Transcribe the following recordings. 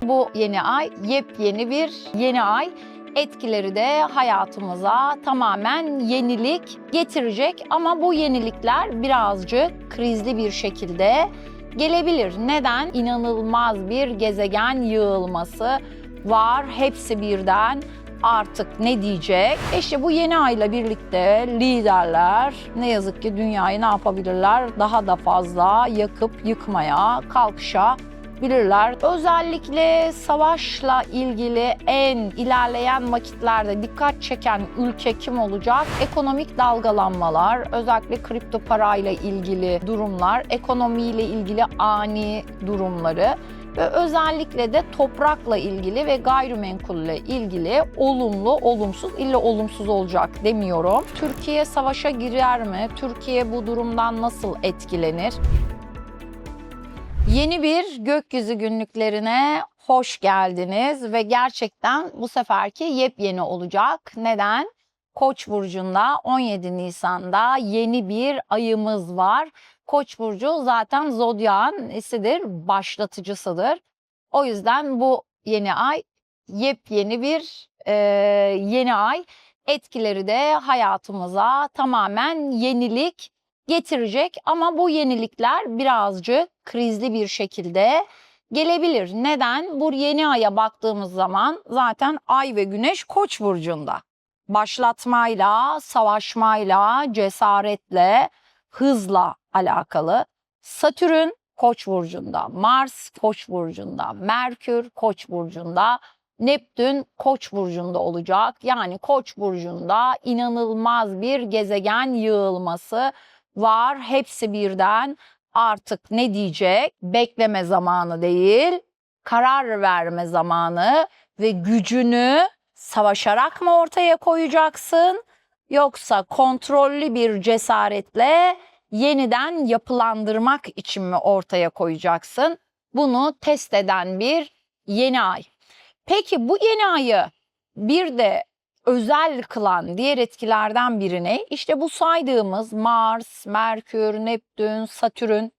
Bu yeni ay yepyeni bir yeni ay. Etkileri de hayatımıza tamamen yenilik getirecek ama bu yenilikler birazcık krizli bir şekilde gelebilir. Neden? İnanılmaz bir gezegen yığılması var. Hepsi birden artık ne diyecek? İşte bu yeni ayla birlikte liderler ne yazık ki dünyayı ne yapabilirler? Daha da fazla yakıp yıkmaya kalkışabilirler. Özellikle savaşla ilgili en ilerleyen vakitlerde dikkat çeken ülke kim olacak? Ekonomik dalgalanmalar, özellikle kripto parayla ilgili durumlar, ekonomiyle ilgili ani durumları ve özellikle de toprakla ilgili ve gayrimenkulle ilgili olumlu, olumsuz, illa olumsuz olacak demiyorum. Türkiye savaşa girer mi? Türkiye bu durumdan nasıl etkilenir? Yeni bir gökyüzü günlüklerine hoş geldiniz ve gerçekten bu seferki yepyeni olacak. Neden? Koç burcunda 17 Nisan'da yeni bir ayımız var. Koç burcu zaten zodyağın nesidir? Başlatıcısıdır. O yüzden bu yeni ay yepyeni bir yeni ay. Etkileri de hayatımıza tamamen yenilik getirecek ama bu yenilikler birazcık krizli bir şekilde gelebilir. Neden? Bu yeni aya baktığımız zaman zaten ay ve güneş Koç burcunda. Başlatmayla, savaşmayla, cesaretle, hızla alakalı. Satürn Koç burcunda, Mars Koç burcunda, Merkür Koç burcunda, Neptün Koç burcunda olacak. Yani Koç burcunda inanılmaz bir gezegen yığılması var. Hepsi birden artık ne diyecek? Bekleme zamanı değil, karar verme zamanı ve gücünü savaşarak mı ortaya koyacaksın? Yoksa kontrollü bir cesaretle yeniden yapılandırmak için mi ortaya koyacaksın? Bunu test eden bir yeni ay. Peki bu yeni ayı bir de özel kılan diğer etkilerden biri ne? İşte bu saydığımız Mars, Merkür, Neptün, Satürn,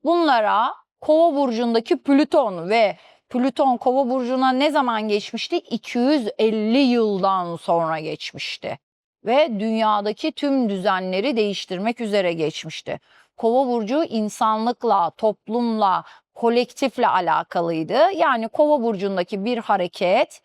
bunlara Kova burcundaki Plüton ve Plüton Kova burcuna ne zaman geçmişti? 250 yıldan sonra geçmişti. Ve dünyadaki tüm düzenleri değiştirmek üzere geçmişti. Kova burcu insanlıkla, toplumla, kolektifle alakalıydı. Yani Kova burcundaki bir hareket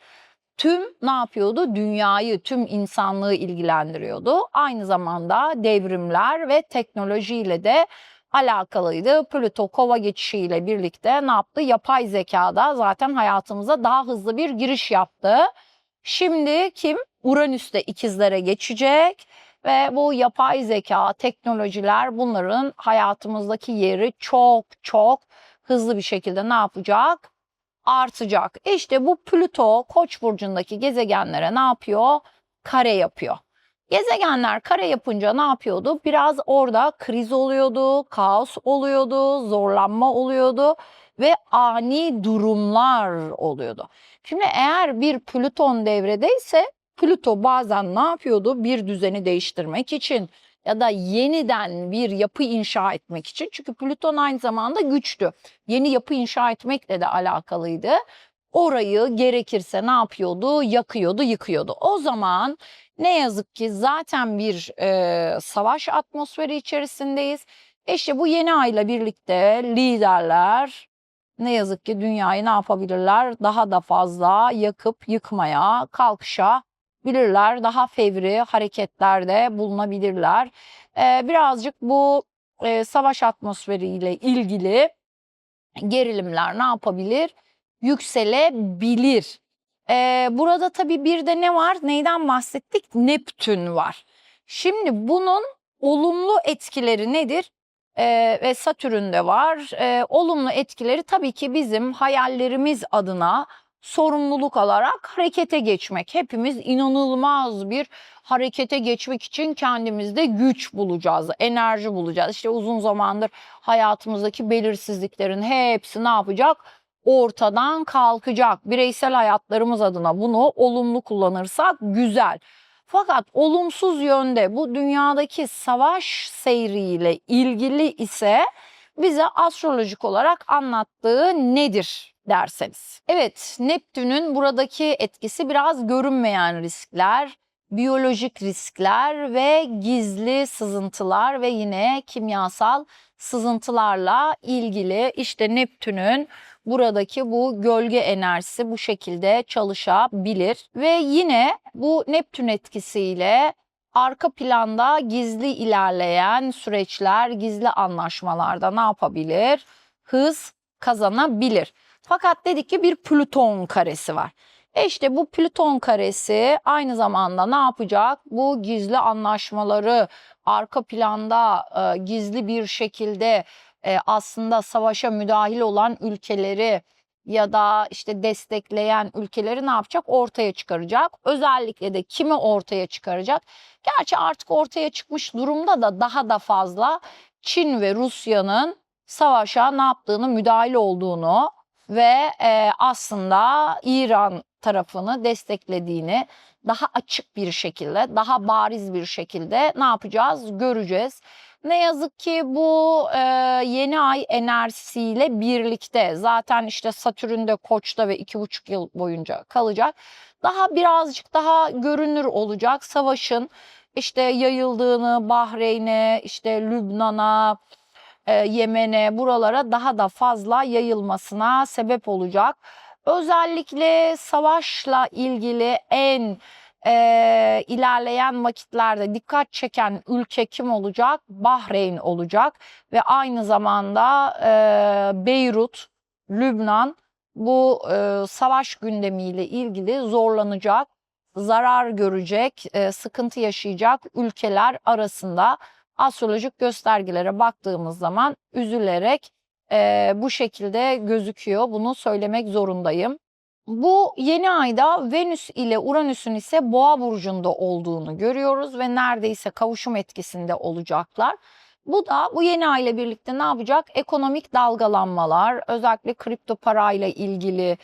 tüm ne yapıyordu? Dünyayı, tüm insanlığı ilgilendiriyordu. Aynı zamanda devrimler ve teknolojiyle de alakalıydı. Plüto Kova geçişiyle birlikte ne yaptı? Yapay zekada zaten hayatımıza daha hızlı bir giriş yaptı. Şimdi kim? Uranüs'te ikizlere geçecek ve bu yapay zeka, teknolojiler bunların hayatımızdaki yeri çok çok hızlı bir şekilde ne yapacak? Artacak. İşte bu Plüto Koç burcundaki gezegenlere ne yapıyor? Kare yapıyor. Gezegenler kare yapınca ne yapıyordu? Biraz orada kriz oluyordu, kaos oluyordu, zorlanma oluyordu ve ani durumlar oluyordu. Şimdi eğer bir Plüton devredeyse Plüto bazen ne yapıyordu? Bir düzeni değiştirmek için ya da yeniden bir yapı inşa etmek için. Çünkü Plüton aynı zamanda güçtü. Yeni yapı inşa etmekle de alakalıydı. Orayı gerekirse ne yapıyordu? Yakıyordu, yıkıyordu. O zaman ne yazık ki zaten bir savaş atmosferi içerisindeyiz. İşte bu yeni ayla birlikte liderler ne yazık ki dünyayı ne yapabilirler? Daha da fazla yakıp yıkmaya kalkışabilirler. Daha fevri hareketlerde bulunabilirler. Birazcık bu savaş atmosferiyle ilgili gerilimler ne yapabilir? Yükselebilir. Burada tabii bir de ne var? Neyden bahsettik? Neptün var. Şimdi bunun olumlu etkileri nedir? Ve Satürn'de var. Olumlu etkileri tabii ki bizim hayallerimiz adına sorumluluk alarak harekete geçmek. Hepimiz inanılmaz bir harekete geçmek için kendimizde güç bulacağız, enerji bulacağız. İşte uzun zamandır hayatımızdaki belirsizliklerin hepsi ne yapacak? Ortadan kalkacak. Bireysel hayatlarımız adına bunu olumlu kullanırsak güzel. Fakat olumsuz yönde bu dünyadaki savaş seyriyle ilgili ise bize astrolojik olarak anlattığı nedir derseniz. Evet, Neptün'ün buradaki etkisi biraz görünmeyen riskler, biyolojik riskler ve gizli sızıntılar ve yine kimyasal sızıntılarla ilgili. İşte Neptün'ün buradaki bu gölge enerjisi bu şekilde çalışabilir ve yine bu Neptün etkisiyle arka planda gizli ilerleyen süreçler, gizli anlaşmalarda ne yapabilir? Hız kazanabilir. Fakat dedik ki bir Plüton karesi var. İşte bu Plüton karesi aynı zamanda ne yapacak? Bu gizli anlaşmaları arka planda gizli bir şekilde aslında savaşa müdahil olan ülkeleri ya da işte destekleyen ülkeleri ne yapacak? Ortaya çıkaracak. Özellikle de kimi ortaya çıkaracak? Gerçi artık ortaya çıkmış durumda da daha da fazla Çin ve Rusya'nın savaşa ne yaptığını, müdahil olduğunu ve aslında İran tarafını desteklediğini daha açık bir şekilde, daha bariz bir şekilde ne yapacağız? Göreceğiz. Ne yazık ki bu yeni ay enerjisiyle birlikte zaten işte Satürn'de Koç'ta ve 2,5 yıl boyunca kalacak. Daha birazcık daha görünür olacak. Savaşın işte yayıldığını Bahreyn'e, işte Lübnan'a, Yemen'e, buralara daha da fazla yayılmasına sebep olacak. Özellikle savaşla ilgili en ilerleyen vakitlerde dikkat çeken ülke kim olacak? Bahreyn olacak ve aynı zamanda Beyrut, Lübnan bu savaş gündemiyle ilgili zorlanacak, zarar görecek, sıkıntı yaşayacak ülkeler arasında. Astrolojik göstergelere baktığımız zaman üzülerek bu şekilde gözüküyor. Bunu söylemek zorundayım. Bu yeni ayda Venüs ile Uranüs'ün ise Boğa burcunda olduğunu görüyoruz ve neredeyse kavuşum etkisinde olacaklar. Bu da bu yeni ay ile birlikte ne yapacak? Ekonomik dalgalanmalar, özellikle kripto parayla ilgili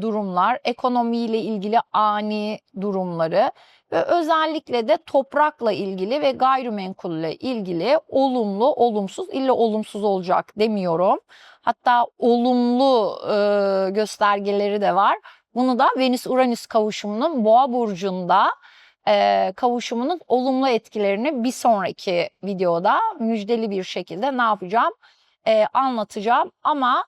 durumlar, ekonomiyle ilgili ani durumları ve özellikle de toprakla ilgili ve gayrimenkulle ilgili olumlu, olumsuz, illa olumsuz olacak demiyorum. Hatta olumlu göstergeleri de var. Bunu da Venüs-Uranüs kavuşumunun Boğa burcunda kavuşumunun olumlu etkilerini bir sonraki videoda müjdeli bir şekilde ne yapacağım? Anlatacağım. Ama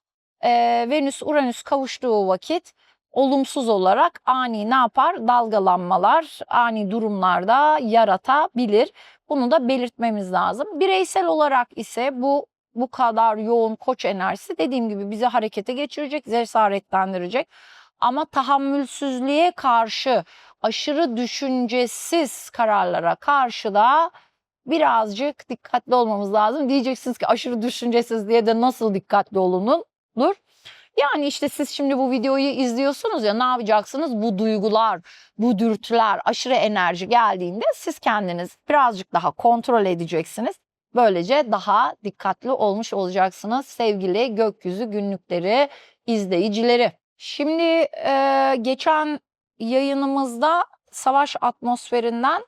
Venüs-Uranüs kavuştuğu vakit olumsuz olarak ani ne yapar? Dalgalanmalar, ani durumlarda yaratabilir. Bunu da belirtmemiz lazım. Bireysel olarak ise bu kadar yoğun Koç enerjisi dediğim gibi bizi harekete geçirecek, cesaretlendirecek. Ama tahammülsüzlüğe karşı, aşırı düşüncesiz kararlara karşı da birazcık dikkatli olmamız lazım. Diyeceksiniz ki aşırı düşüncesiz diye de nasıl dikkatli olunur? Yani işte siz şimdi bu videoyu izliyorsunuz ya, ne yapacaksınız? Bu duygular, bu dürtüler, aşırı enerji geldiğinde siz kendiniz birazcık daha kontrol edeceksiniz. Böylece daha dikkatli olmuş olacaksınız sevgili Gökyüzü Günlükleri izleyicileri. Şimdi geçen yayınımızda savaş atmosferinden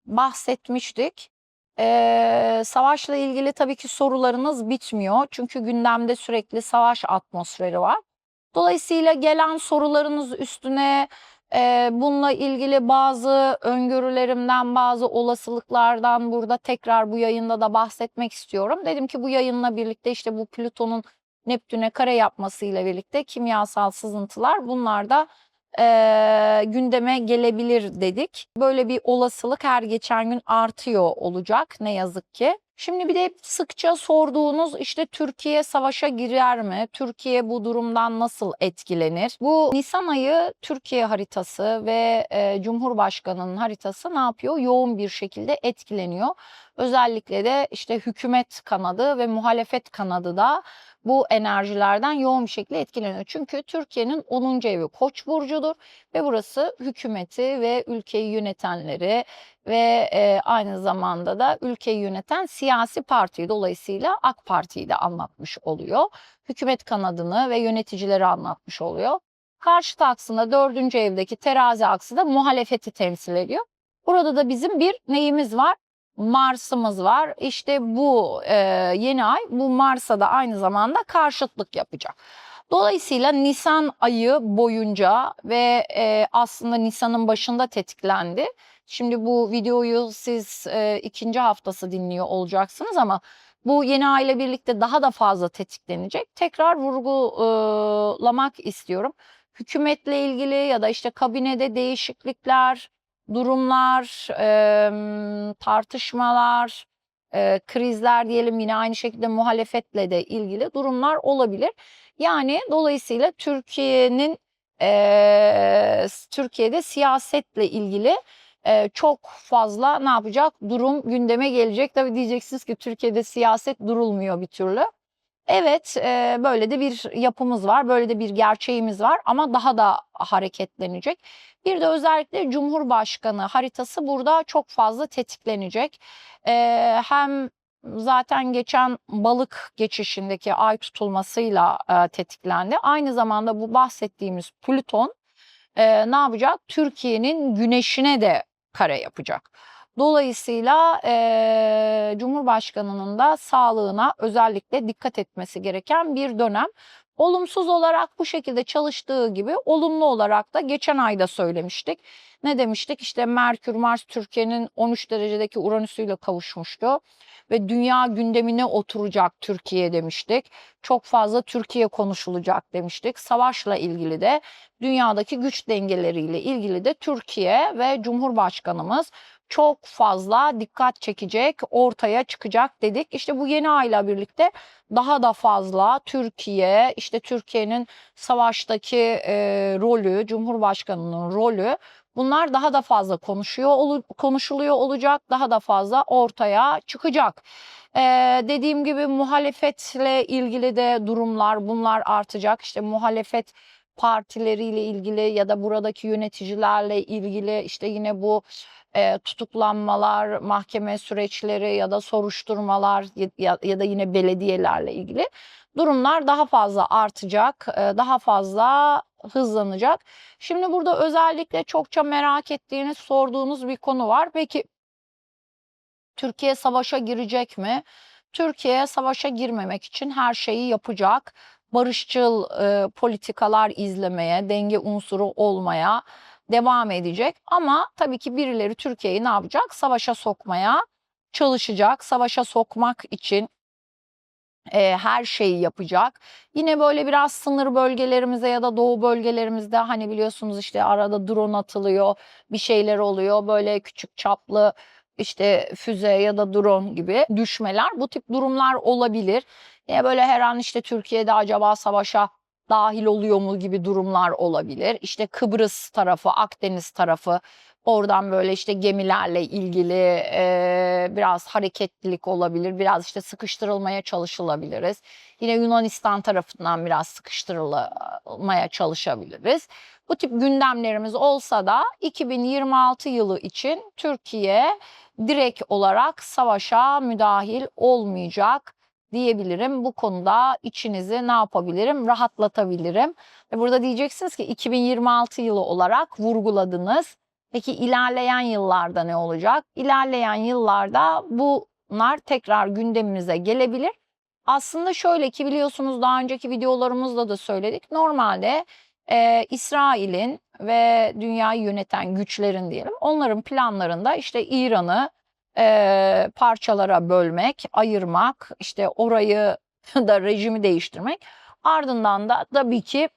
bahsetmiştik. Savaşla ilgili tabii ki sorularınız bitmiyor. Çünkü gündemde sürekli savaş atmosferi var. Dolayısıyla gelen sorularınız üstüne bununla ilgili bazı öngörülerimden, bazı olasılıklardan burada tekrar bu yayında da bahsetmek istiyorum. Dedim ki bu yayınla birlikte işte bu Plüton'un Neptün'e kare yapmasıyla birlikte kimyasal sızıntılar, bunlar da gündeme gelebilir dedik. Böyle bir olasılık her geçen gün artıyor olacak ne yazık ki. Şimdi bir de sıkça sorduğunuz işte Türkiye savaşa girer mi? Türkiye bu durumdan nasıl etkilenir? Bu Nisan ayı Türkiye haritası ve Cumhurbaşkanı'nın haritası ne yapıyor? Yoğun bir şekilde etkileniyor. Özellikle de işte hükümet kanadı ve muhalefet kanadı da bu enerjilerden yoğun bir şekilde etkileniyor. Çünkü Türkiye'nin 10. evi Koç burcudur ve burası hükümeti ve ülkeyi yönetenleri ve aynı zamanda da ülkeyi yöneten siyasi partiyi, dolayısıyla AK Parti'yi de anlatmış oluyor. Hükümet kanadını ve yöneticileri anlatmış oluyor. Karşıt aksında 4. evdeki terazi aksı da muhalefeti temsil ediyor. Burada da bizim bir neyimiz var? Mars'ımız var. İşte bu yeni ay bu Mars'a da aynı zamanda karşıtlık yapacak. Dolayısıyla Nisan ayı boyunca ve aslında Nisan'ın başında tetiklendi. Şimdi bu videoyu siz ikinci haftası dinliyor olacaksınız ama bu yeni ay ile birlikte daha da fazla tetiklenecek. Tekrar vurgulamak istiyorum. Hükümetle ilgili ya da işte kabinede değişiklikler, durumlar, tartışmalar, krizler diyelim, yine aynı şekilde muhalefetle de ilgili durumlar olabilir. Yani dolayısıyla Türkiye'de siyasetle ilgili çok fazla ne yapacak? Durum gündeme gelecek. Tabii diyeceksiniz ki Türkiye'de siyaset durulmuyor bir türlü. Evet, böyle de bir yapımız var, böyle de bir gerçeğimiz var ama daha da hareketlenecek. Bir de özellikle Cumhurbaşkanı haritası burada çok fazla tetiklenecek. Hem zaten geçen balık geçişindeki ay tutulmasıyla tetiklendi. Aynı zamanda bu bahsettiğimiz Plüton ne yapacak? Türkiye'nin güneşine de kare yapacak. Dolayısıyla Cumhurbaşkanının da sağlığına özellikle dikkat etmesi gereken bir dönem. Olumsuz olarak bu şekilde çalıştığı gibi olumlu olarak da geçen ayda söylemiştik. Ne demiştik? İşte Merkür, Mars Türkiye'nin 13 derecedeki Uranüs'üyle kavuşmuştu ve dünya gündemine oturacak Türkiye demiştik. Çok fazla Türkiye konuşulacak demiştik. Savaşla ilgili de, dünyadaki güç dengeleriyle ilgili de Türkiye ve Cumhurbaşkanımız çok fazla dikkat çekecek, ortaya çıkacak dedik. İşte bu yeni ayla birlikte daha da fazla Türkiye, işte Türkiye'nin savaştaki rolü, Cumhurbaşkanının rolü, bunlar daha da fazla konuşuluyor olacak, daha da fazla ortaya çıkacak. Dediğim gibi muhalefetle ilgili de durumlar, bunlar artacak. İşte muhalefet partileriyle ilgili ya da buradaki yöneticilerle ilgili işte yine bu tutuklanmalar, mahkeme süreçleri ya da soruşturmalar ya da yine belediyelerle ilgili durumlar daha fazla artacak, daha fazla hızlanacak. Şimdi burada özellikle çokça merak ettiğiniz, sorduğunuz bir konu var. Peki Türkiye savaşa girecek mi? Türkiye savaşa girmemek için her şeyi yapacak. Barışçıl politikalar izlemeye, denge unsuru olmaya devam edecek. Ama tabii ki birileri Türkiye'yi ne yapacak? Savaşa sokmaya çalışacak. Savaşa sokmak için her şeyi yapacak. Yine böyle biraz sınır bölgelerimize ya da doğu bölgelerimizde hani biliyorsunuz işte arada drone atılıyor, bir şeyler oluyor. Böyle küçük çaplı işte füze ya da drone gibi düşmeler, bu tip durumlar olabilir. Yine böyle her an işte Türkiye'de acaba savaşa dahil oluyor mu gibi durumlar olabilir. İşte Kıbrıs tarafı, Akdeniz tarafı, oradan böyle işte gemilerle ilgili biraz hareketlilik olabilir. Biraz işte sıkıştırılmaya çalışılabiliriz. Yine Yunanistan tarafından biraz sıkıştırılmaya çalışabiliriz. Bu tip gündemlerimiz olsa da 2026 yılı için Türkiye direkt olarak savaşa müdahil olmayacak diyebilirim. Bu konuda içinizi ne yapabilirim? Rahatlatabilirim. Ve burada diyeceksiniz ki 2026 yılı olarak vurguladınız. Peki ilerleyen yıllarda ne olacak? İlerleyen yıllarda bunlar tekrar gündemimize gelebilir. Aslında şöyle ki, biliyorsunuz daha önceki videolarımızda da söyledik. Normalde İsrail'in ve dünyayı yöneten güçlerin diyelim, onların planlarında işte İran'ı parçalara bölmek, ayırmak, işte orayı da rejimi değiştirmek. Ardından da tabii ki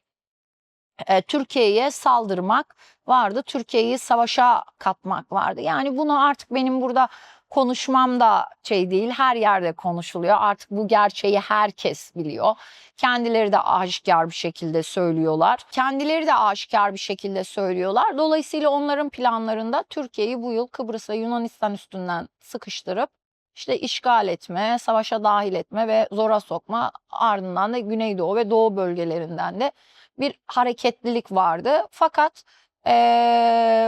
Türkiye'ye saldırmak vardı. Türkiye'yi savaşa katmak vardı. Yani bunu artık benim burada konuşmam da şey değil, her yerde konuşuluyor. Artık bu gerçeği herkes biliyor. Kendileri de aşikar bir şekilde söylüyorlar. Kendileri de aşikar bir şekilde söylüyorlar. Dolayısıyla onların planlarında Türkiye'yi bu yıl Kıbrıs ve Yunanistan üstünden sıkıştırıp işte işgal etme, savaşa dahil etme ve zora sokma, ardından da Güneydoğu ve Doğu bölgelerinden de bir hareketlilik vardı. Fakat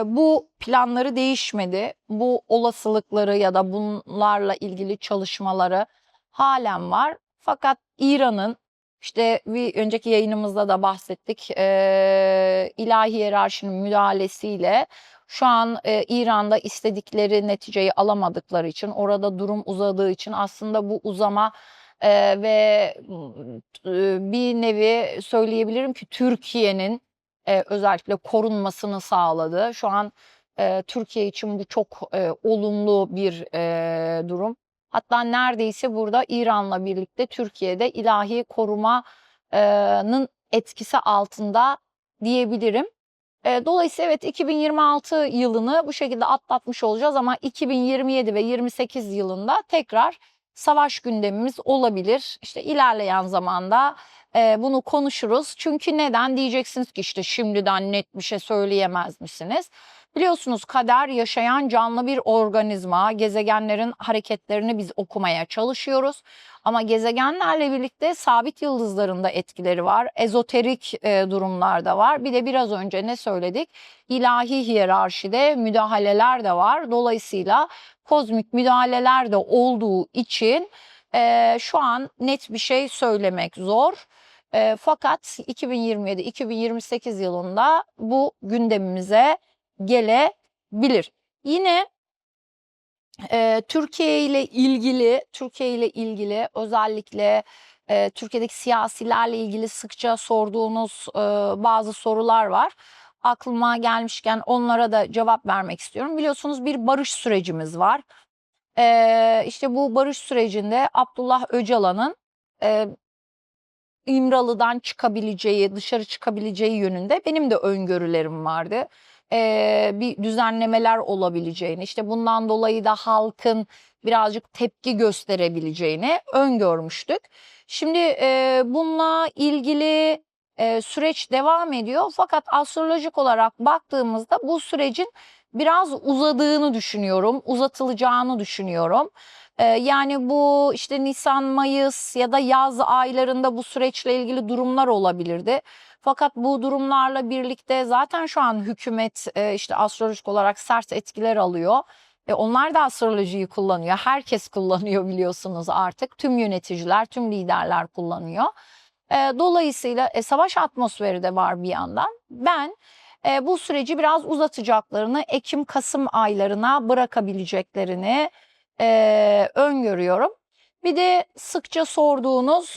bu planları değişmedi. Bu olasılıkları ya da bunlarla ilgili çalışmaları halen var. Fakat İran'ın, işte bir önceki yayınımızda da bahsettik, ilahi hiyerarşinin müdahalesiyle Şu an İran'da istedikleri neticeyi alamadıkları için, orada durum uzadığı için aslında bu uzama ve bir nevi söyleyebilirim ki Türkiye'nin özellikle korunmasını sağladı. Şu an Türkiye için bu çok olumlu bir durum. Hatta neredeyse burada İran'la birlikte Türkiye'de ilahi korumanın etkisi altında diyebilirim. Dolayısıyla evet 2026 yılını bu şekilde atlatmış olacağız ama 2027 ve 28 yılında tekrar savaş gündemimiz olabilir. İşte ilerleyen zamanda bunu konuşuruz. Çünkü neden diyeceksiniz ki işte şimdiden net bir şey söyleyemez misiniz? Biliyorsunuz kader yaşayan canlı bir organizma. Gezegenlerin hareketlerini biz okumaya çalışıyoruz. Ama gezegenlerle birlikte sabit yıldızların da etkileri var. Ezoterik durumlar da var. Bir de biraz önce ne söyledik? İlahi hiyerarşide müdahaleler de var. Dolayısıyla kozmik müdahaleler de olduğu için şu an net bir şey söylemek zor. Fakat 2027-2028 yılında bu gündemimize gelebilir. Yine Türkiye ile ilgili özellikle Türkiye'deki siyasilerle ilgili sıkça sorduğunuz bazı sorular var. Aklıma gelmişken onlara da cevap vermek istiyorum. Biliyorsunuz bir barış sürecimiz var. İşte bu barış sürecinde Abdullah Öcalan'ın İmralı'dan çıkabileceği, dışarı çıkabileceği yönünde benim de öngörülerim vardı. Bir düzenlemeler olabileceğini, işte bundan dolayı da halkın birazcık tepki gösterebileceğini öngörmüştük. Şimdi bununla ilgili süreç devam ediyor. Fakat astrolojik olarak baktığımızda bu sürecin biraz uzadığını düşünüyorum, uzatılacağını düşünüyorum. Yani bu işte Nisan, Mayıs ya da yaz aylarında bu süreçle ilgili durumlar olabilirdi. Fakat bu durumlarla birlikte zaten şu an hükümet işte astrolojik olarak sert etkiler alıyor. Onlar da astrolojiyi kullanıyor. Herkes kullanıyor biliyorsunuz artık. Tüm yöneticiler, tüm liderler kullanıyor. Dolayısıyla savaş atmosferi de var bir yandan. Ben bu süreci biraz uzatacaklarını, Ekim-Kasım aylarına bırakabileceklerini öngörüyorum. Bir de sıkça sorduğunuz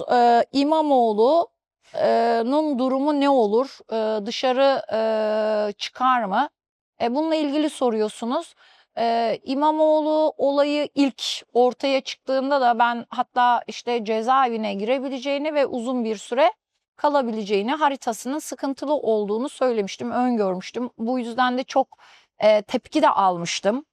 İmamoğlu'nun durumu ne olur? Dışarı çıkar mı? Bununla ilgili soruyorsunuz. İmamoğlu olayı ilk ortaya çıktığında da ben hatta işte cezaevine girebileceğini ve uzun bir süre kalabileceğini, haritasının sıkıntılı olduğunu söylemiştim, öngörmüştüm. Bu yüzden de çok tepki de almıştım.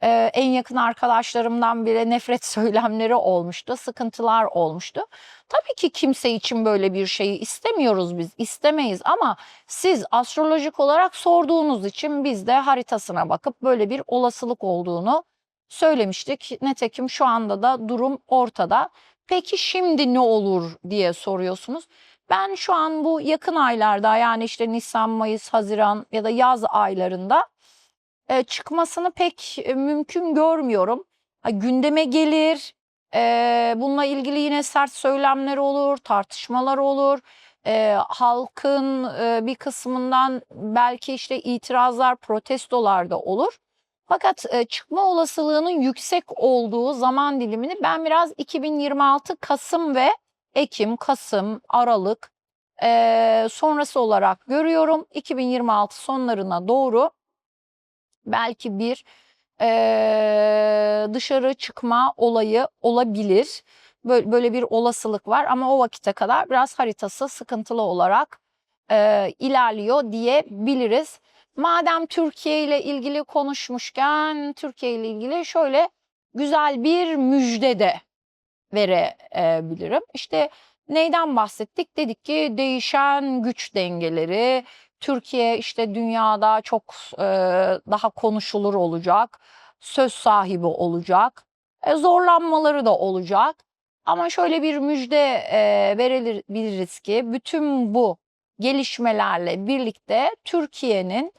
En yakın arkadaşlarımdan bile nefret söylemleri olmuştu, sıkıntılar olmuştu. Tabii ki kimse için böyle bir şeyi istemiyoruz biz, istemeyiz ama siz astrolojik olarak sorduğunuz için biz de haritasına bakıp böyle bir olasılık olduğunu söylemiştik. Nitekim şu anda da durum ortada. Peki şimdi ne olur diye soruyorsunuz. Ben şu an bu yakın aylarda yani işte Nisan, Mayıs, Haziran ya da yaz aylarında çıkmasını pek mümkün görmüyorum. Gündeme gelir, bununla ilgili yine sert söylemler olur, tartışmalar olur. Halkın bir kısmından belki işte itirazlar, protestolar da olur. Fakat çıkma olasılığının yüksek olduğu zaman dilimini ben biraz 2026 Kasım ve Ekim, Kasım, Aralık sonrası olarak görüyorum. 2026 sonlarına doğru belki bir dışarı çıkma olayı olabilir. Böyle bir olasılık var ama o vakite kadar biraz haritası sıkıntılı olarak ilerliyor diyebiliriz. Madem Türkiye ile ilgili konuşmuşken Türkiye ile ilgili şöyle güzel bir müjde de verebilirim. İşte neyden bahsettik? Dedik ki değişen güç dengeleri, Türkiye işte dünyada çok daha konuşulur olacak, söz sahibi olacak, zorlanmaları da olacak. Ama şöyle bir müjde verebiliriz ki bütün bu gelişmelerle birlikte Türkiye'nin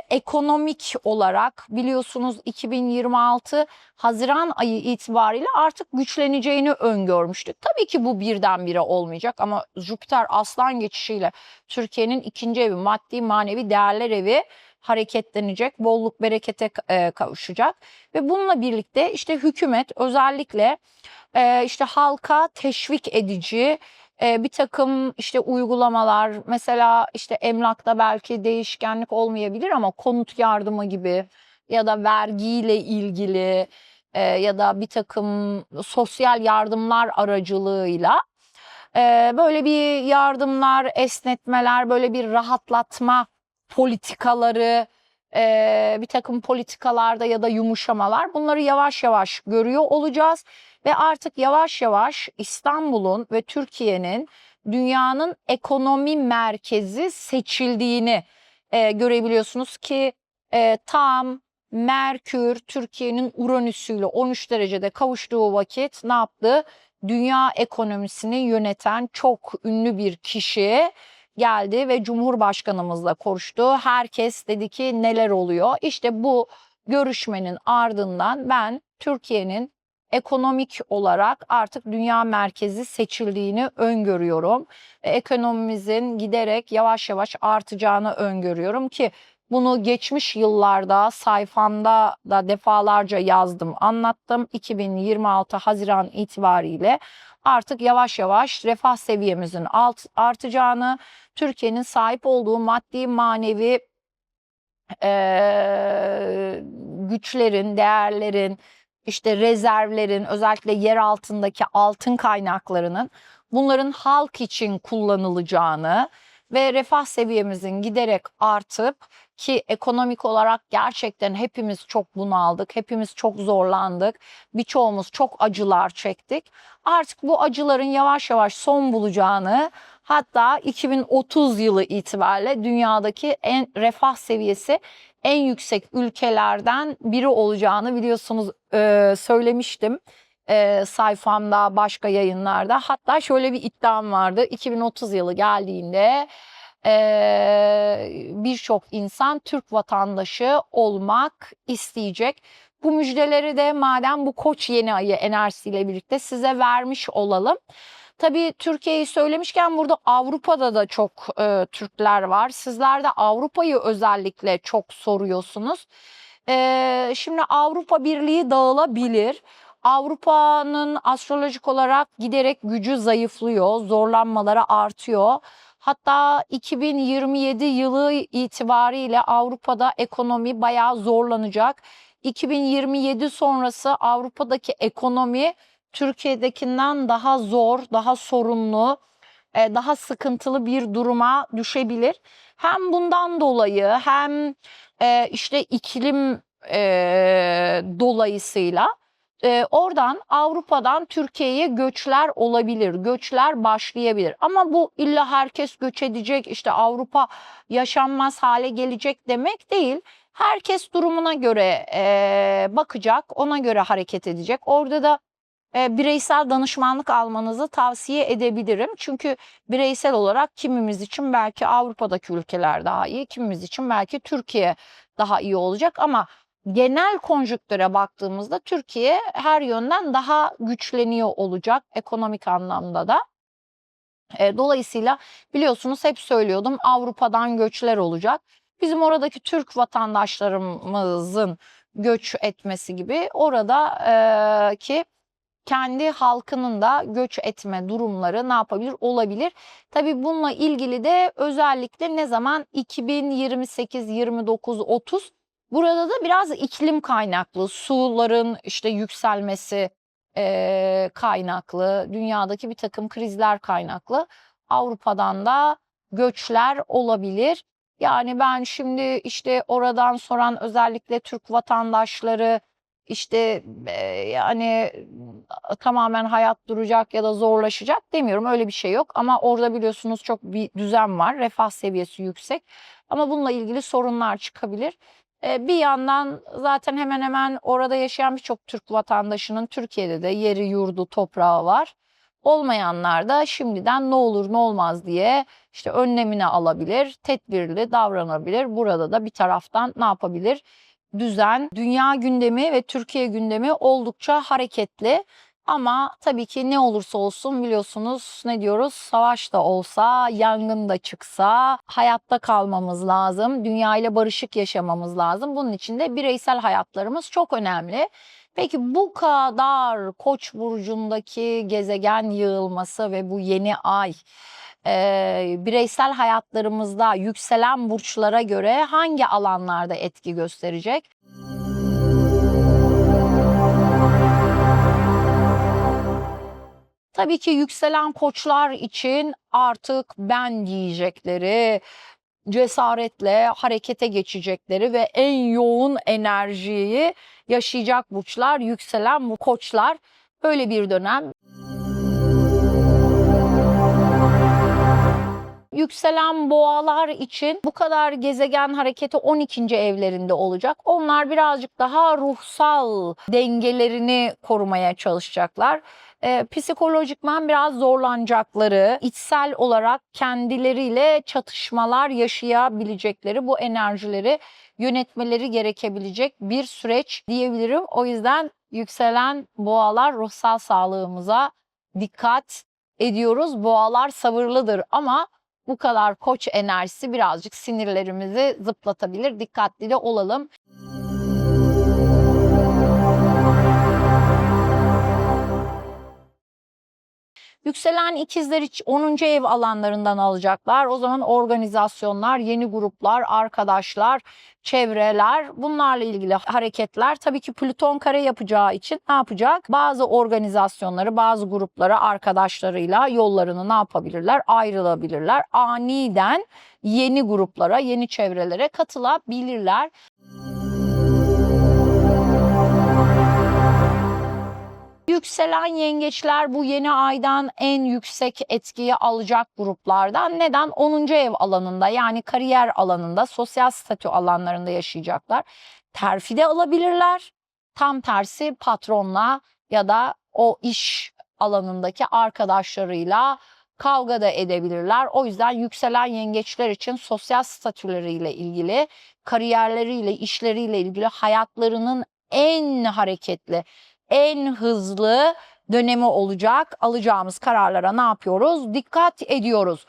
ekonomik olarak biliyorsunuz 2026 Haziran ayı itibariyle artık güçleneceğini öngörmüştük. Tabii ki bu birdenbire olmayacak ama Jüpiter Aslan geçişiyle Türkiye'nin ikinci evi, maddi manevi değerler evi hareketlenecek, bolluk berekete kavuşacak ve bununla birlikte işte hükümet özellikle işte halka teşvik edici bir takım işte uygulamalar, mesela işte emlakta belki değişkenlik olmayabilir ama konut yardımı gibi ya da vergiyle ilgili ya da bir takım sosyal yardımlar aracılığıyla böyle bir yardımlar, esnetmeler, böyle bir rahatlatma politikaları, bir takım politikalarda ya da yumuşamalar, bunları yavaş yavaş görüyor olacağız. Ve artık yavaş yavaş İstanbul'un ve Türkiye'nin dünyanın ekonomi merkezi seçildiğini görebiliyorsunuz ki tam Merkür Türkiye'nin Uranüs'üyle 13 derecede kavuştuğu vakit ne yaptı? Dünya ekonomisini yöneten çok ünlü bir kişi geldi ve Cumhurbaşkanımızla konuştu. Herkes dedi ki neler oluyor? İşte bu görüşmenin ardından ben Türkiye'nin ekonomik olarak artık dünya merkezi seçildiğini öngörüyorum. Ekonomimizin giderek yavaş yavaş artacağını öngörüyorum ki bunu geçmiş yıllarda sayfamda da defalarca yazdım, anlattım. 2026 Haziran itibariyle artık yavaş yavaş refah seviyemizin artacağını, Türkiye'nin sahip olduğu maddi manevi güçlerin, değerlerin, işte rezervlerin, özellikle yer altındaki altın kaynaklarının bunların halk için kullanılacağını ve refah seviyemizin giderek artıp ki ekonomik olarak gerçekten hepimiz çok bunaldık, hepimiz çok zorlandık, birçoğumuz çok acılar çektik. Artık bu acıların yavaş yavaş son bulacağını, hatta 2030 yılı itibariyle dünyadaki en refah seviyesi en yüksek ülkelerden biri olacağını biliyorsunuz, söylemiştim sayfamda, başka yayınlarda. Hatta şöyle bir iddiam vardı: 2030 yılı geldiğinde birçok insan Türk vatandaşı olmak isteyecek. Bu müjdeleri de madem bu Koç yeni ayı enerjisiyle birlikte size vermiş olalım. Tabii Türkiye'yi söylemişken burada Avrupa'da da çok Türkler var. Sizler de Avrupa'yı özellikle çok soruyorsunuz. Şimdi Avrupa Birliği dağılabilir. Avrupa'nın astrolojik olarak giderek gücü zayıflıyor, zorlanmaları artıyor. Hatta 2027 yılı itibariyle Avrupa'da ekonomi bayağı zorlanacak. 2027 sonrası Avrupa'daki ekonomi Türkiye'dekinden daha zor, daha sorunlu, daha sıkıntılı bir duruma düşebilir. Hem bundan dolayı hem işte iklim dolayısıyla oradan Avrupa'dan Türkiye'ye göçler olabilir, göçler başlayabilir. Ama bu illa herkes göç edecek, işte Avrupa yaşanmaz hale gelecek demek değil. Herkes durumuna göre bakacak, ona göre hareket edecek. Orada da bireysel danışmanlık almanızı tavsiye edebilirim. Çünkü bireysel olarak kimimiz için belki Avrupa'daki ülkeler daha iyi, kimimiz için belki Türkiye daha iyi olacak ama genel konjüktüre baktığımızda Türkiye her yönden daha güçleniyor olacak ekonomik anlamda da. Dolayısıyla biliyorsunuz hep söylüyordum, Avrupa'dan göçler olacak. Bizim oradaki Türk vatandaşlarımızın göç etmesi gibi oradaki kendi halkının da göç etme durumları ne yapabilir? Olabilir. Tabii bununla ilgili de özellikle ne zaman? 2028, 29, 30. Burada da biraz iklim kaynaklı, suların işte yükselmesi kaynaklı, dünyadaki bir takım krizler kaynaklı Avrupa'dan da göçler olabilir. Yani ben şimdi işte oradan soran özellikle Türk vatandaşları işte yani tamamen hayat duracak ya da zorlaşacak demiyorum. Öyle bir şey yok. Ama orada biliyorsunuz çok bir düzen var. Refah seviyesi yüksek. Ama bununla ilgili sorunlar çıkabilir. Bir yandan zaten hemen hemen orada yaşayan birçok Türk vatandaşının Türkiye'de de yeri, yurdu, toprağı var. Olmayanlar da şimdiden ne olur ne olmaz diye işte önlemini alabilir, tedbirli davranabilir. Burada da bir taraftan ne yapabilir? Düzen, dünya gündemi ve Türkiye gündemi oldukça hareketli. Ama tabii ki ne olursa olsun biliyorsunuz ne diyoruz? Savaş da olsa, yangın da çıksa hayatta kalmamız lazım. Dünya ile barışık yaşamamız lazım. Bunun için de bireysel hayatlarımız çok önemli. Peki bu kadar Koç burcundaki gezegen yığılması ve bu yeni ay bireysel hayatlarımızda yükselen burçlara göre hangi alanlarda etki gösterecek? Tabii ki yükselen koçlar için artık ben diyecekleri, cesaretle harekete geçecekleri ve en yoğun enerjiyi yaşayacak burçlar, yükselen bu koçlar. Böyle bir dönem. Yükselen boğalar için bu kadar gezegen hareketi 12. evlerinde olacak. Onlar birazcık daha ruhsal dengelerini korumaya çalışacaklar. Psikolojikman biraz zorlanacakları, içsel olarak kendileriyle çatışmalar yaşayabilecekleri, bu enerjileri yönetmeleri gerekebilecek bir süreç diyebilirim. O yüzden yükselen boğalar ruhsal sağlığımıza dikkat ediyoruz. Boğalar sabırlıdır ama bu kadar koç enerjisi birazcık sinirlerimizi zıplatabilir. Dikkatli de olalım. Yükselen ikizler hiç 10. ev alanlarından alacaklar. O zaman organizasyonlar, yeni gruplar, arkadaşlar, çevreler, bunlarla ilgili hareketler. Tabii ki Plüton kare yapacağı için ne yapacak? Bazı organizasyonları, bazı gruplara arkadaşlarıyla yollarını ne yapabilirler? Ayrılabilirler. Aniden yeni gruplara, yeni çevrelere katılabilirler. Yükselen yengeçler bu yeni aydan en yüksek etkiyi alacak gruplardan. Neden? 10. ev alanında, yani kariyer alanında, sosyal statü alanlarında yaşayacaklar. Terfi de alabilirler. Tam tersi patronla ya da o iş alanındaki arkadaşlarıyla kavga da edebilirler. O yüzden yükselen yengeçler için sosyal statüleriyle ilgili, kariyerleriyle, işleriyle ilgili hayatlarının en hareketli, en hızlı dönemi olacak. Alacağımız kararlara ne yapıyoruz? Dikkat ediyoruz.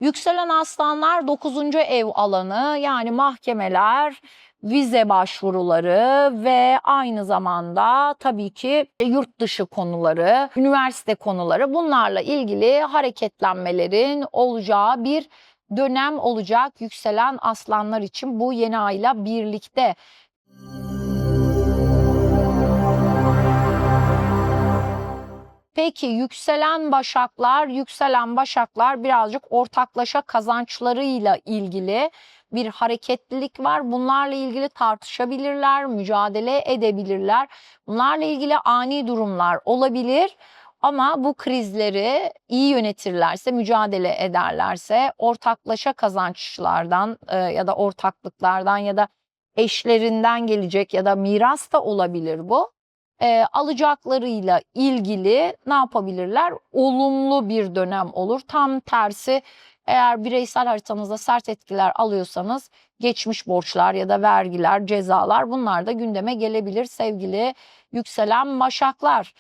Yükselen aslanlar 9. ev alanı, yani mahkemeler, vize başvuruları ve aynı zamanda tabii ki yurt dışı konuları, üniversite konuları, bunlarla ilgili hareketlenmelerin olacağı bir dönem olacak yükselen aslanlar için bu yeni ayla birlikte. Peki yükselen başaklar birazcık ortaklaşa kazançlarıyla ilgili bir hareketlilik var. Bunlarla ilgili tartışabilirler, mücadele edebilirler. Bunlarla ilgili ani durumlar olabilir. Ama bu krizleri iyi yönetirlerse, mücadele ederlerse ortaklaşa kazançlardan ya da ortaklıklardan ya da eşlerinden gelecek ya da miras da olabilir bu. Alacaklarıyla ilgili ne yapabilirler? Olumlu bir dönem olur. Tam tersi, eğer bireysel haritanızda sert etkiler alıyorsanız geçmiş borçlar ya da vergiler, cezalar, bunlar da gündeme gelebilir sevgili yükselen başaklar.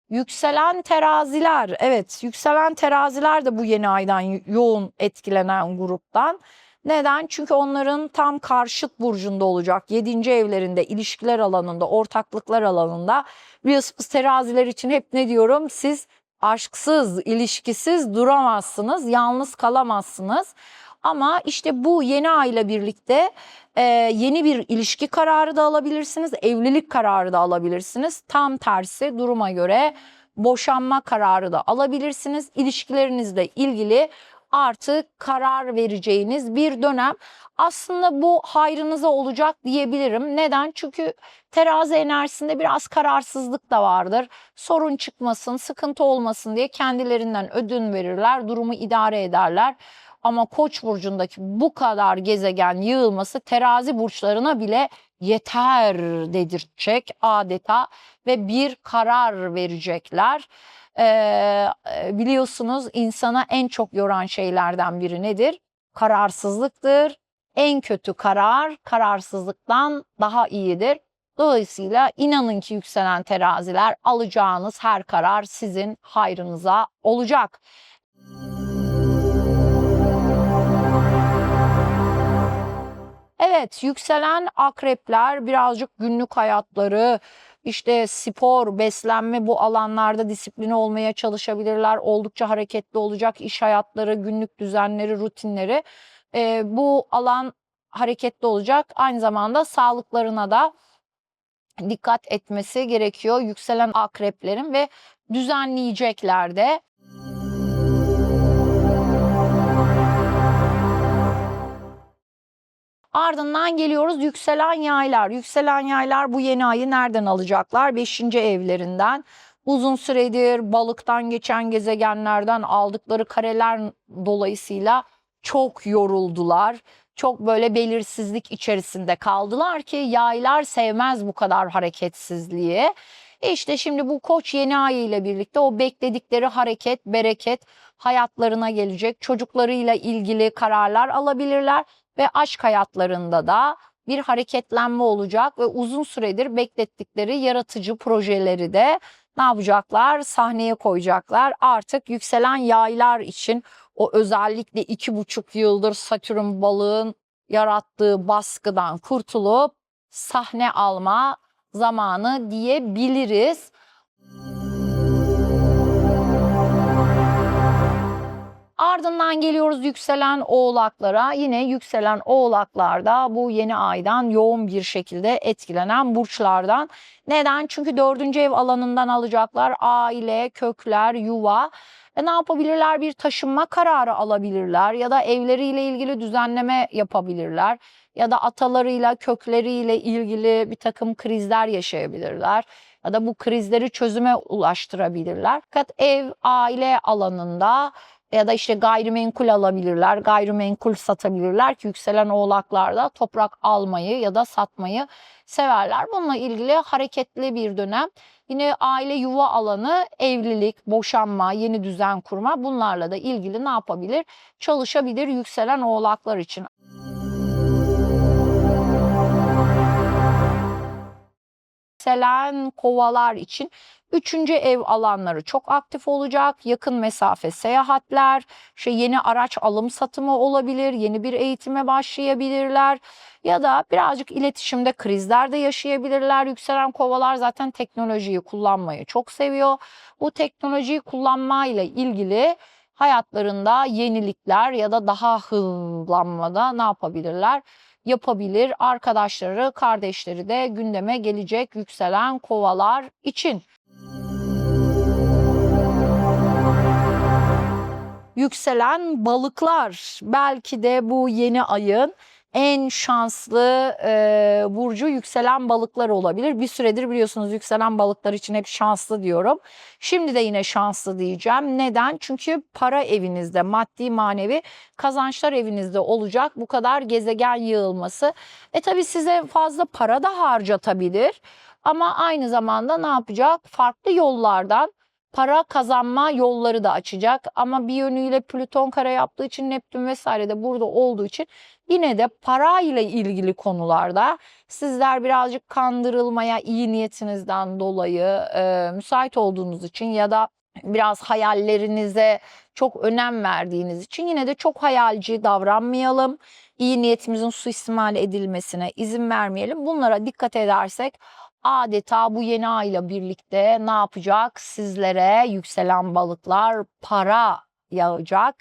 Yükselen teraziler, evet, yükselen teraziler de bu yeni aydan yoğun etkilenen gruptan. Neden? Çünkü onların tam karşıt burcunda olacak. 7. evlerinde, ilişkiler alanında, ortaklıklar alanında. Biliyorsunuz teraziler için hep ne diyorum? Siz aşksız, ilişkisiz duramazsınız, yalnız kalamazsınız. Ama işte bu yeni ayla birlikte yeni bir ilişki kararı da alabilirsiniz, evlilik kararı da alabilirsiniz. Tam tersi, duruma göre boşanma kararı da alabilirsiniz. İlişkilerinizle ilgili artık karar vereceğiniz bir dönem. Aslında bu hayrınıza olacak diyebilirim. Neden? Çünkü terazi enerjisinde biraz kararsızlık da vardır. Sorun çıkmasın, sıkıntı olmasın diye kendilerinden ödün verirler, durumu idare ederler. Ama Koç burcundaki bu kadar gezegen yığılması terazi burçlarına bile yeter dedirtecek adeta ve bir karar verecekler. Biliyorsunuz insana en çok yoran şeylerden biri nedir? Kararsızlıktır. En kötü karar kararsızlıktan daha iyidir. Dolayısıyla inanın ki yükselen teraziler, alacağınız her karar sizin hayrınıza olacak. Evet, yükselen akrepler birazcık günlük hayatları, işte spor, beslenme bu alanlarda disiplini olmaya çalışabilirler. Oldukça hareketli olacak iş hayatları, günlük düzenleri, rutinleri. Bu alan hareketli olacak. Aynı zamanda sağlıklarına da dikkat etmesi gerekiyor yükselen akreplerin ve düzenleyecekler de. Ardından geliyoruz yükselen yaylar. Yükselen yaylar bu yeni ayı nereden alacaklar? 5. evlerinden. Uzun süredir balıktan geçen gezegenlerden aldıkları kareler dolayısıyla çok yoruldular. Çok böyle belirsizlik içerisinde kaldılar ki yaylar sevmez bu kadar hareketsizliği. İşte şimdi bu Koç yeni ayı ile birlikte o bekledikleri hareket, bereket hayatlarına gelecek. Çocuklarıyla ilgili kararlar alabilirler ve aşk hayatlarında da bir hareketlenme olacak ve uzun süredir beklettikleri yaratıcı projeleri de ne yapacaklar? Sahneye koyacaklar. Artık yükselen yaylar için o özellikle 2,5 yıldır Satürn balığın yarattığı baskıdan kurtulup sahne alma zamanı diyebiliriz. Ardından geliyoruz yükselen oğlaklara. Yine yükselen oğlaklarda bu yeni aydan yoğun bir şekilde etkilenen burçlardan. Neden? Çünkü 4. ev alanından alacaklar. Aile, kökler, yuva. Ne yapabilirler? Bir taşınma kararı alabilirler ya da evleriyle ilgili düzenleme yapabilirler ya da atalarıyla, kökleriyle ilgili bir takım krizler yaşayabilirler ya da bu krizleri çözüme ulaştırabilirler. Fakat ev, aile alanında ya da işte gayrimenkul alabilirler, gayrimenkul satabilirler ki yükselen oğlaklarda toprak almayı ya da satmayı severler. Bununla ilgili hareketli bir dönem. Yine aile yuva alanı, evlilik, boşanma, yeni düzen kurma bunlarla da ilgili ne yapabilir? Çalışabilir yükselen oğlaklar için. Yükselen kovalar için 3. ev alanları çok aktif olacak. Yakın mesafe seyahatler, yeni araç alım satımı olabilir, yeni bir eğitime başlayabilirler ya da birazcık iletişimde krizler de yaşayabilirler. Yükselen kovalar zaten teknolojiyi kullanmayı çok seviyor. Bu teknolojiyi kullanmayla ilgili hayatlarında yenilikler ya da daha hızlanmada ne yapabilirler? Yapabilir. Arkadaşları, kardeşleri de gündeme gelecek yükselen kovalar için. Yükselen balıklar belki de bu yeni ayın en şanslı burcu yükselen balıklar olabilir. Bir süredir biliyorsunuz yükselen balıklar için hep şanslı diyorum. Şimdi de yine şanslı diyeceğim. Neden? Çünkü para evinizde, maddi manevi kazançlar evinizde olacak bu kadar gezegen yığılması. Tabii size fazla para da harcatabilir. Ama aynı zamanda ne yapacak? Farklı yollardan para kazanma yolları da açacak ama bir yönüyle Plüton kare yaptığı için Neptün vesaire de burada olduğu için yine de para ile ilgili konularda sizler birazcık kandırılmaya iyi niyetinizden dolayı müsait olduğunuz için ya da biraz hayallerinize çok önem verdiğiniz için yine de çok hayalci davranmayalım. İyi niyetimizin suistimal edilmesine izin vermeyelim. Bunlara dikkat edersek adeta bu yeni ayla birlikte ne yapacak? Sizlere yükselen balıklar para yağacak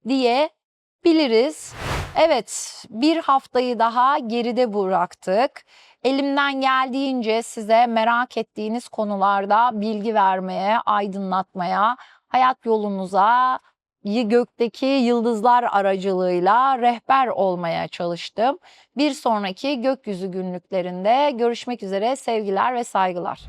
diyebiliriz. Evet, bir haftayı daha geride bıraktık. Elimden geldiğince size merak ettiğiniz konularda bilgi vermeye, aydınlatmaya, hayat yolunuza gökteki yıldızlar aracılığıyla rehber olmaya çalıştım. Bir sonraki gökyüzü günlüklerinde görüşmek üzere sevgiler ve saygılar.